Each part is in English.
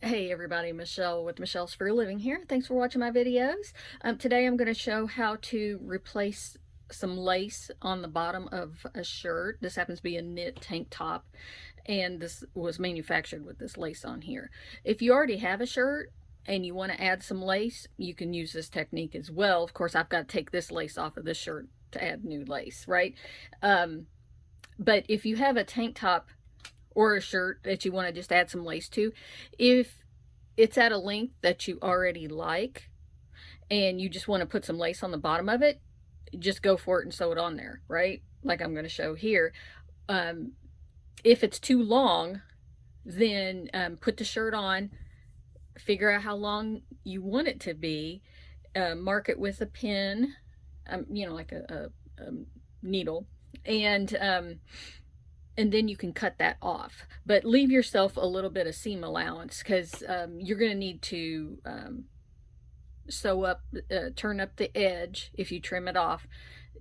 Hey everybody, Michelle with Michelle's Free Living here. Thanks for watching my videos. Today I'm going to show how to replace some lace on the bottom of a shirt. This happens to be a knit tank top, and this was manufactured with this lace on here. If you already have a shirt and you want to add some lace, you can use this technique as well. Of course, I've got to take this lace off of this shirt to add new lace, right? But if you have a tank top or a shirt that you want to just add some lace to, if it's at a length that you already like and you just want to put some lace on the bottom of it, just go for it and sew it on there, right? Like I'm going to show here. Um, if it's too long, then put the shirt on, figure out how long you want it to be, mark it with a pin, like a needle, and then you can cut that off. But leave yourself a little bit of seam allowance, because you're going to need to sew up, turn up the edge if you trim it off,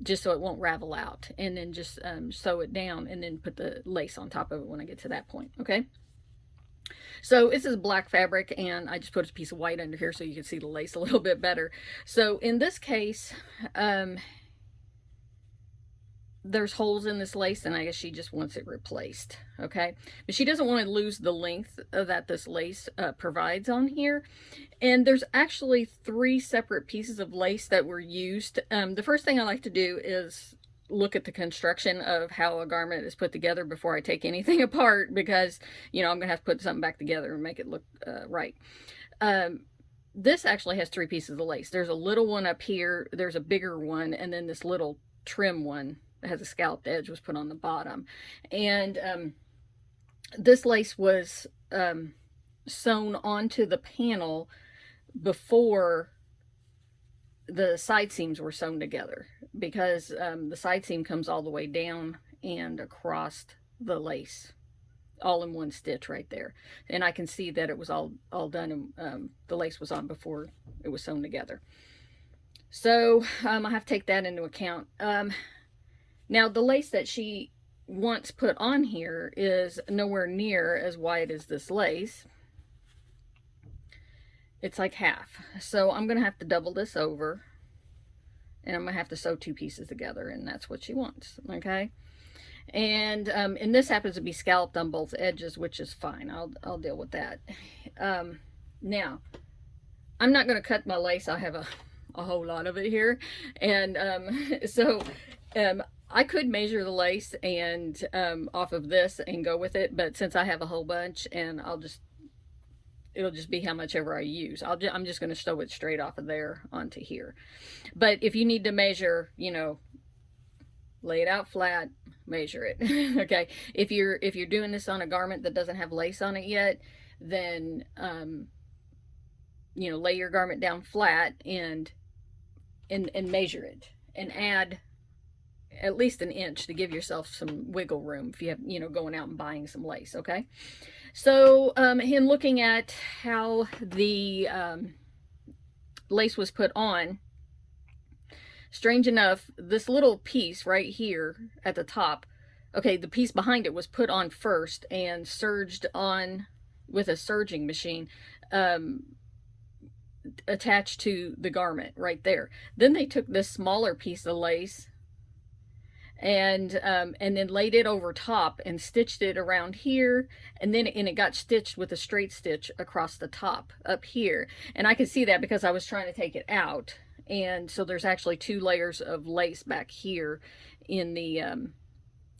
just so it won't ravel out, and then just sew it down and then put the lace on top of it when I get to that point. Okay, so this is black fabric, and I just put a piece of white under here so you can see the lace a little bit better. So in this case, there's holes in this lace, and I guess she just wants it replaced. Okay, but she doesn't want to lose the length that this lace provides on here. And there's actually 3 separate pieces of lace that were used. The first thing I like to do is look at the construction of how a garment is put together before I take anything apart, because I'm gonna have to put something back together and make it look right. This actually has 3 pieces of lace. There's a little one up here, there's a bigger one, and then this little trim one that has a scalloped edge was put on the bottom. And this lace was sewn onto the panel before the side seams were sewn together, because the side seam comes all the way down and across the lace, all in one stitch right there. And I can see that it was all done, and the lace was on before it was sewn together. So I have to take that into account. Now, the lace that she wants put on here is nowhere near as wide as this lace. It's like half. So I'm going to have to double this over, and I'm going to have to sew 2 pieces together, and that's what she wants. Okay? And this happens to be scalloped on both edges, which is fine. I'll deal with that. Now, I'm not going to cut my lace. I have a whole lot of it here. And so I could measure the lace and off of this and go with it, but since I have a whole bunch, and it'll just be how much ever I use. I'm just going to sew it straight off of there onto here. But if you need to measure, lay it out flat, measure it. Okay. If you're doing this on a garment that doesn't have lace on it yet, then lay your garment down flat and measure it, and add at least an inch to give yourself some wiggle room if you have, going out and buying some lace. Okay. So in looking at how the lace was put on, strange enough, this little piece right here at the top, okay, the piece behind it was put on first and serged on with a serging machine, attached to the garment right there. Then they took this smaller piece of lace and then laid it over top and stitched it around here, and it got stitched with a straight stitch across the top up here. And I could see that because I was trying to take it out, and so there's actually 2 layers of lace back here in the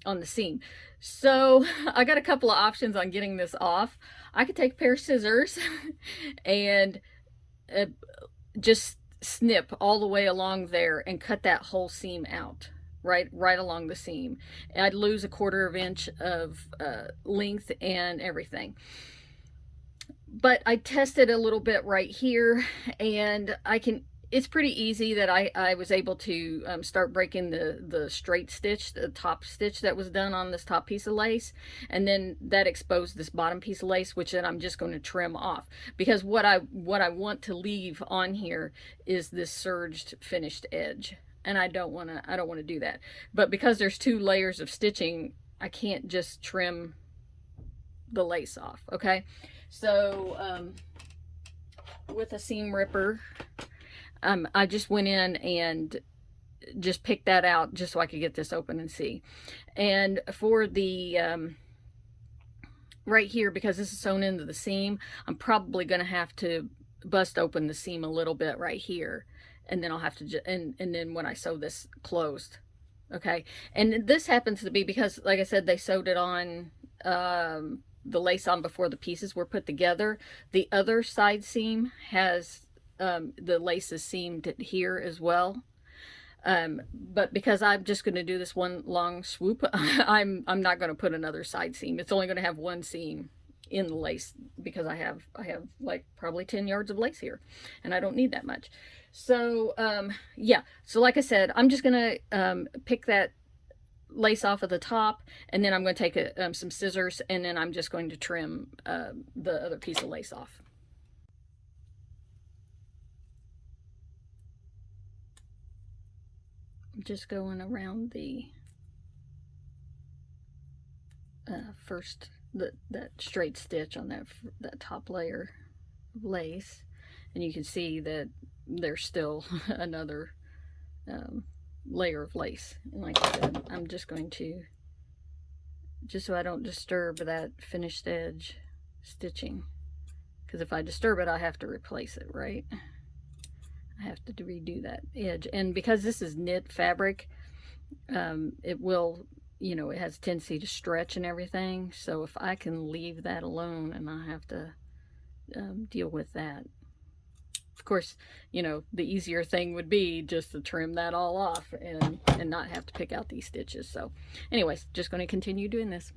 on the seam. So I got a couple of options on getting this off. I could take a pair of scissors and just snip all the way along there and cut that whole seam out, right along the seam. I'd lose a 1/4 of an inch of length and everything. But I tested a little bit right here, and it's pretty easy that I was able to start breaking the straight stitch, the top stitch that was done on this top piece of lace, and then that exposed this bottom piece of lace, which then I'm just going to trim off, because what I want to leave on here is this serged finished edge, and I don't want to do that. But because there's 2 layers of stitching, I can't just trim the lace off. Okay, so with a seam ripper, I just went in and just picked that out just so I could get this open and see. And for the right here, because this is sewn into the seam, I'm probably going to have to bust open the seam a little bit right here, and then I'll have to and then when I sew this closed. Okay, and this happens to be because, like I said, they sewed it on the lace on before the pieces were put together. The other side seam has the lace is seamed here as well. But because I'm just going to do this one long swoop, I'm not going to put another side seam. It's only going to have one seam in the lace because I have like probably 10 yards of lace here, and I don't need that much. So yeah, so like I said, I'm just going to pick that lace off of the top, and then I'm going to take some scissors, and then I'm just going to trim the other piece of lace off. Just going around the first that straight stitch on that top layer of lace, and you can see that there's still another layer of lace. And like I said, I'm just going to, just so I don't disturb that finished edge stitching, because if I disturb it, I have to replace it, right? I have to redo that edge. And because this is knit fabric, it will, you know, it has a tendency to stretch and everything. So if I can leave that alone and I have to deal with that. Of course, you know, the easier thing would be just to trim that all off and not have to pick out these stitches. So anyways, just going to continue doing this.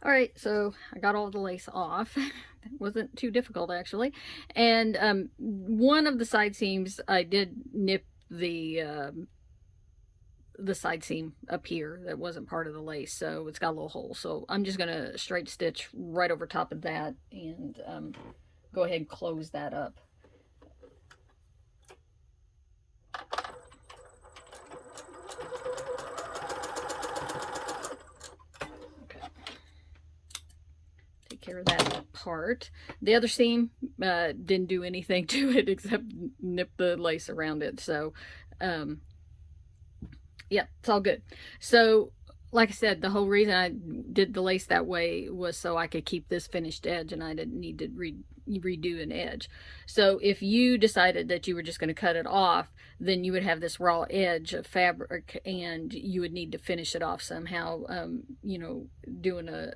All right, so I got all the lace off. It wasn't too difficult, actually. And one of the side seams, I did nip the side seam up here that wasn't part of the lace, so it's got a little hole. So I'm just going to straight stitch right over top of that and go ahead and close that up. Care of that part. The other seam didn't do anything to it except nip the lace around it. So yeah, it's all good. So like I said, the whole reason I did the lace that way was so I could keep this finished edge and I didn't need to redo an edge. So if you decided that you were just going to cut it off, then you would have this raw edge of fabric and you would need to finish it off somehow, you know, doing a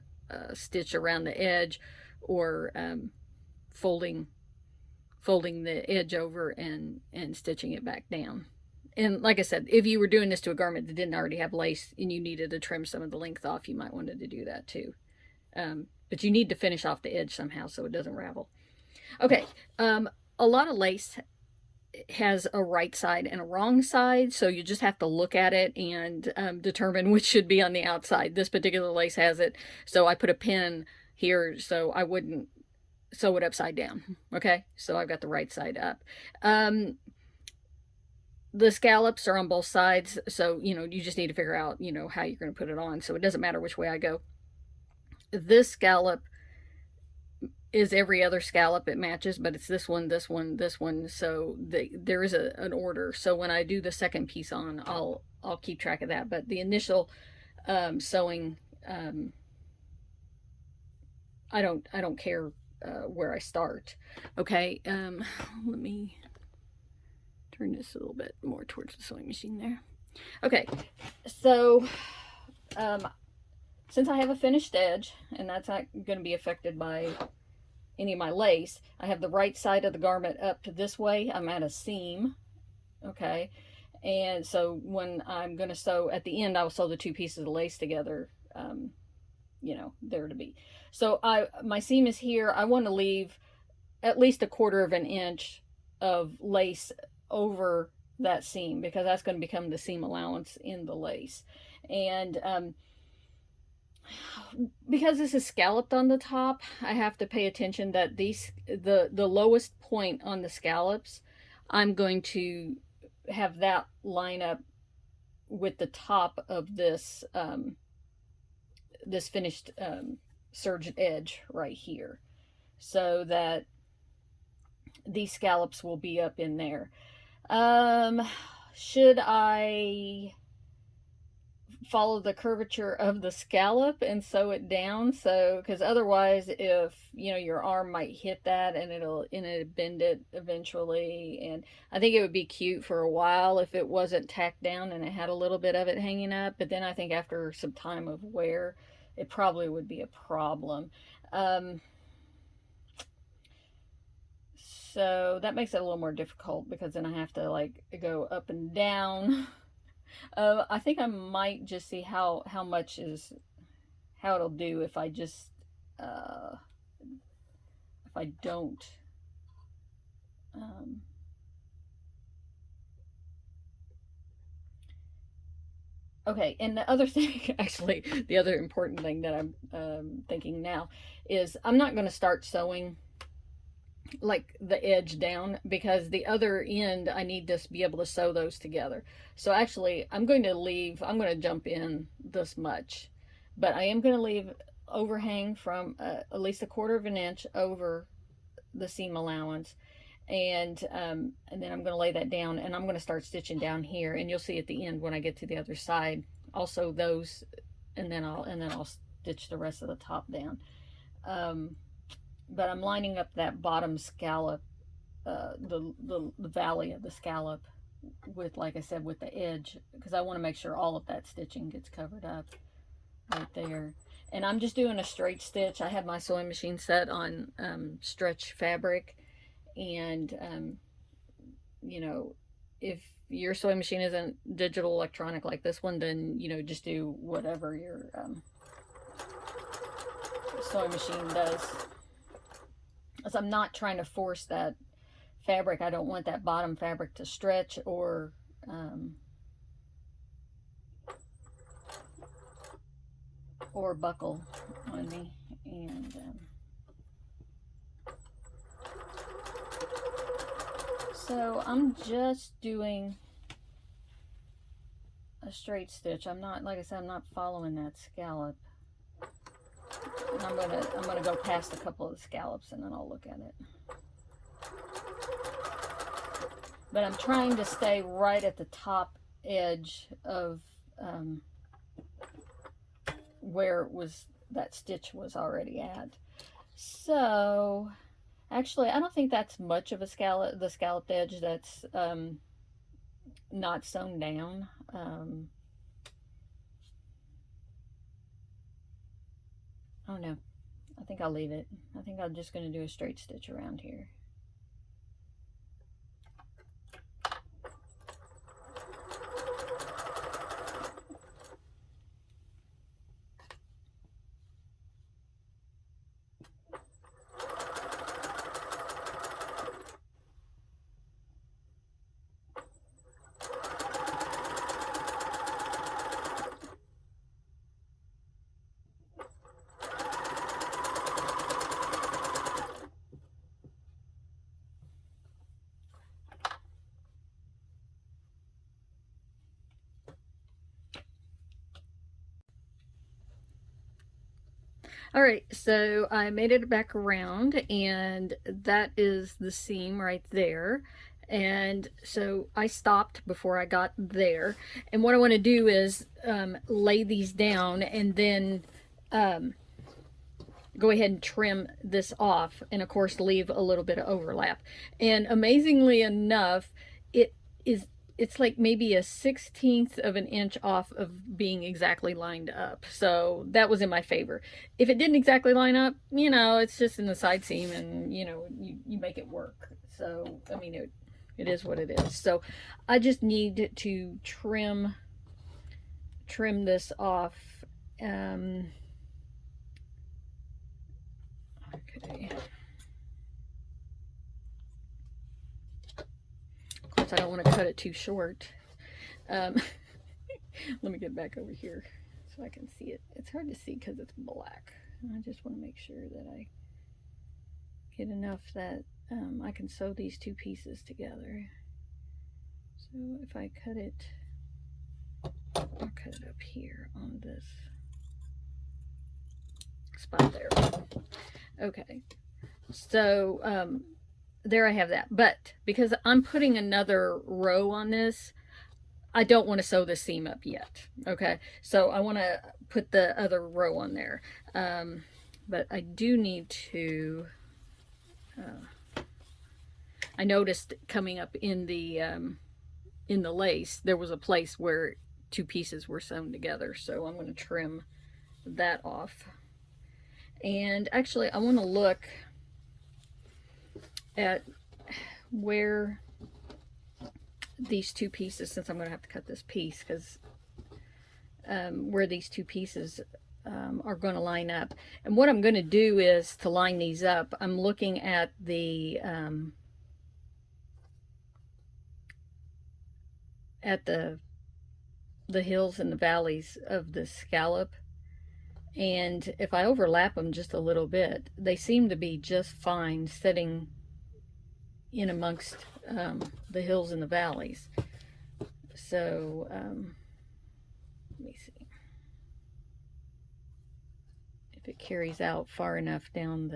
stitch around the edge, or folding the edge over and stitching it back down. And like I said, if you were doing this to a garment that didn't already have lace and you needed to trim some of the length off, you might want to do that too. But you need to finish off the edge somehow so it doesn't ravel. Okay, a lot of lace has a right side and a wrong side, so you just have to look at it and determine which should be on the outside. This particular lace has it, so I put a pin here so I wouldn't sew it upside down. Okay, so I've got the right side up. The scallops are on both sides, so you know, you just need to figure out, you know, how you're going to put it on, so it doesn't matter which way I go. This scallop is every other scallop, it matches, but it's this one, this one, this one, so there is an order. So when I do the second piece on, I'll keep track of that. But the initial sewing, I don't care where I start. Okay, let me turn this a little bit more towards the sewing machine there. Okay, so since I have a finished edge, and that's not going to be affected by any of my lace, I have the right side of the garment up to this way. I'm at a seam, okay, and so when I'm going to sew at the end, I'll sew the two pieces of lace together, you know, there to be. So my seam is here. I want to leave at least 1/4 of an inch of lace over that seam because that's going to become the seam allowance in the lace. And because this is scalloped on the top, I have to pay attention that the lowest point on the scallops, I'm going to have that line up with the top of this this finished serged edge right here, so that these scallops will be up in there. Should I follow the curvature of the scallop and sew it down? So, because otherwise, if you know, your arm might hit that and it'll bend it eventually. And I think it would be cute for a while if it wasn't tacked down and it had a little bit of it hanging up. But then I think after some time of wear, it probably would be a problem. So that makes it a little more difficult because then I have to like go up and down. I think I might just see how much is how it'll do if I just if I don't um, okay. And the other thing, actually, the other important thing that I'm thinking now is I'm not going to start sewing like the edge down, because the other end I need to be able to sew those together. So actually I'm going to jump in this much, but I am going to leave overhang from at least 1/4 of an inch over the seam allowance, and then I'm going to lay that down, and I'm going to start stitching down here, and you'll see at the end when I get to the other side also those, and then I'll stitch the rest of the top down. But I'm lining up that bottom scallop, the valley of the scallop with, like I said, with the edge, because I want to make sure all of that stitching gets covered up right there. And I'm just doing a straight stitch. I have my sewing machine set on stretch fabric, and you know, if your sewing machine isn't digital electronic like this one, then you know, just do whatever your sewing machine does. As I'm not trying to force that fabric. I don't want that bottom fabric to stretch or buckle on me. And so I'm just doing a straight stitch. I'm not, like I said, I'm not following that scallop. And I'm gonna go past a couple of the scallops and then I'll look at it. But I'm trying to stay right at the top edge of where it was, that stitch was already at. So actually, I don't think that's much of a scallop, the scalloped edge that's not sewn down. Oh no, I think I'll leave it. I think I'm just going to do a straight stitch around here. All right, so I made it back around, and that is the seam right there. And so I stopped before I got there. And what I want to do is lay these down and then go ahead and trim this off, and of course leave a little bit of overlap. And amazingly enough, it's like maybe a 1/16 of an inch off of being exactly lined up. So that was in my favor. If it didn't exactly line up, you know, it's just in the side seam, and you know, you make it work. So I mean, it is what it is. So I just need to trim this off. Okay. Of course, I don't want to cut it too short. Let me get back over here so I can see it. It's hard to see because it's black. I just want to make sure that I get enough that I can sew these two pieces together. So if I cut it, I'll cut it up here on this spot there. Okay, so there I have that. But because I'm putting another row on this, I don't want to sew the seam up yet. Okay, so I want to put the other row on there. But I do need to, I noticed coming up in the lace, there was a place where two pieces were sewn together. So I'm going to trim that off. And actually I want to look at where these two pieces, since I'm going to have to cut this piece, because where these two pieces are going to line up. And what I'm going to do is to line these up, I'm looking at the hills and the valleys of the scallop, and if I overlap them just a little bit, they seem to be just fine sitting in amongst the hills and the valleys. So let me see if it carries out far enough down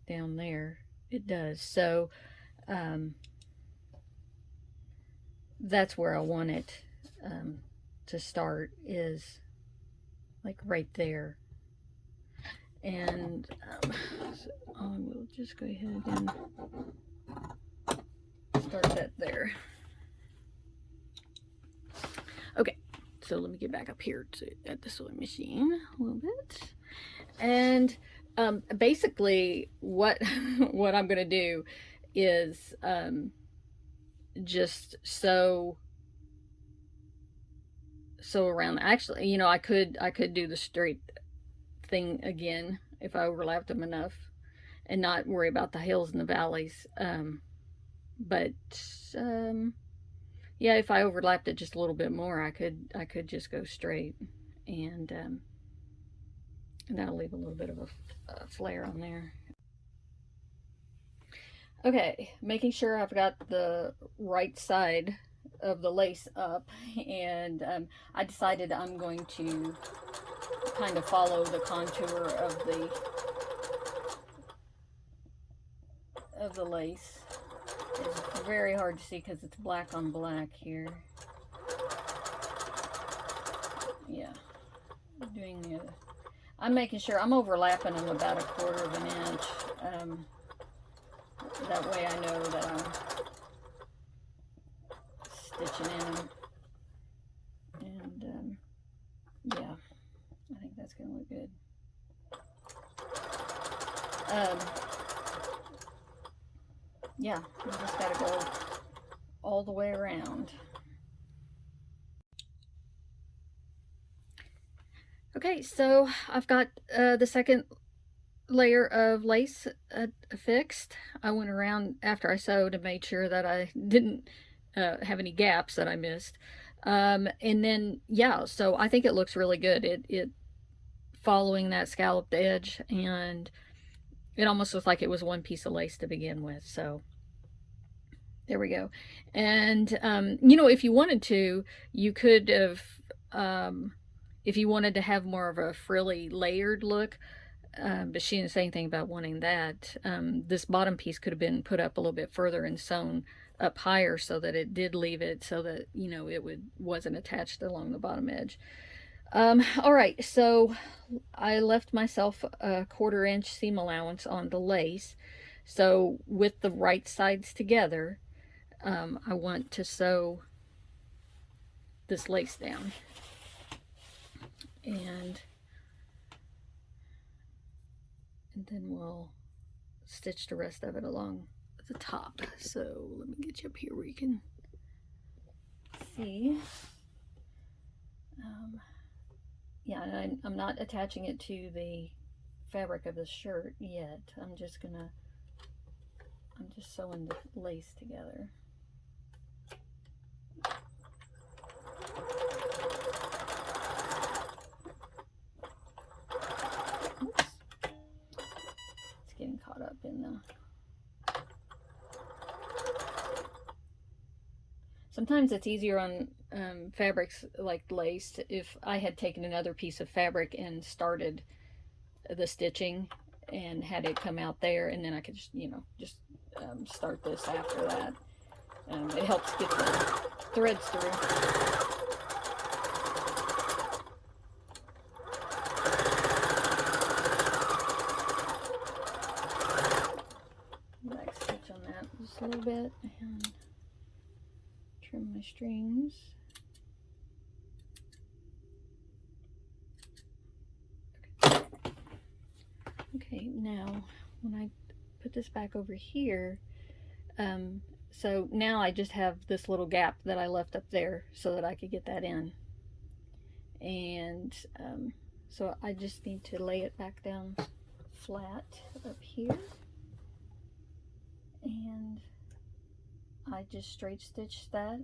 there. It does. So that's where I want it to start, is like right there. And so I will just go ahead and start that there. Okay, so let me get back up here at the sewing machine a little bit. And basically what what I'm going to do is just sew around. Actually, you know, I could do the straight thing again if I overlapped them enough and not worry about the hills and the valleys. But yeah, if I overlapped it just a little bit more, I could just go straight, and that'll leave a little bit of a flare on there. Okay, making sure I've got the right side of the lace up, and I decided I'm going to kind of follow the contour of the lace. It's very hard to see because it's black on black here. Yeah, I'm making sure I'm overlapping them about 1/4 of an inch. That way I know that I'm stitching in them. And yeah, I think that's going to look good. Yeah, you just got to go all the way around. Okay, so I've got the second layer of lace affixed. I went around after I sewed and made sure that I didn't have any gaps that I missed. And then, yeah, so I think it looks really good. It following that scalloped edge, and it almost looks like it was one piece of lace to begin with. So there we go. And you know, if you wanted to, you could have, if you wanted to have more of a frilly layered look, but she didn't say anything about wanting that. This bottom piece could have been put up a little bit further and sewn up higher so that it did leave it so that, you know, it wasn't attached along the bottom edge. All right, so I left myself a 1/4 inch seam allowance on the lace. So with the right sides together, I want to sew this lace down. And then we'll stitch the rest of it along the top. So let me get you up here where you can see. Yeah, and I'm not attaching it to the fabric of the shirt yet. I'm just sewing the lace together. Oops. It's getting caught up in the... Sometimes it's easier on fabrics like lace if I had taken another piece of fabric and started the stitching and had it come out there, and then I could just, you know, just start this after that. It helps get the threads through. Back stitch on that just a little bit and trim my strings. Okay, now when I put this back over here, so now I just have this little gap that I left up there so that I could get that in. And so I just need to lay it back down flat up here. And I just straight stitch that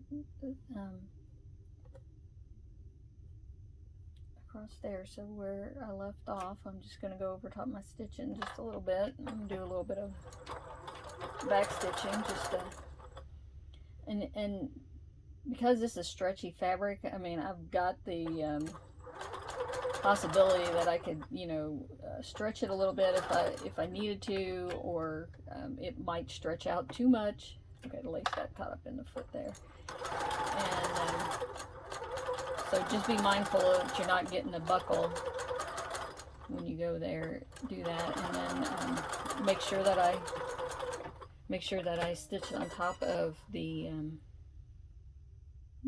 across there. So where I left off, I'm just going to go over top my stitching just a little bit. I'm going to do a little bit of back stitching just to, and because this is stretchy fabric, I mean, I've got the possibility that I could, you know, stretch it a little bit if I needed to, or it might stretch out too much. Okay, the lace got caught up in the foot there. And so just be mindful that you're not getting a buckle when you go there. Do that, and then make sure that I stitch on top of the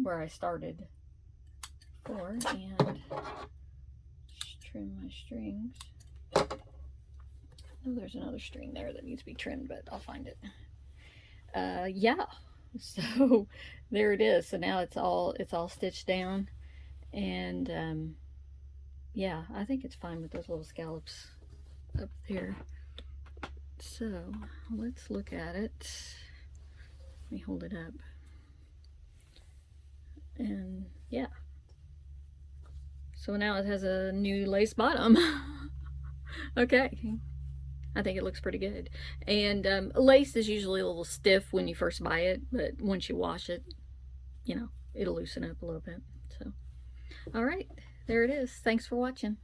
where I started before, and just trim my strings. Oh, there's another string there that needs to be trimmed, but I'll find it. Yeah, so there it is. So now it's all stitched down, and yeah, I think it's fine with those little scallops up there. So let's look at it. Let me hold it up. And yeah, so now it has a new lace bottom. Okay, I think it looks pretty good. And lace is usually a little stiff when you first buy it, but once you wash it, you know, it'll loosen up a little bit. So all right, there it is. Thanks for watching.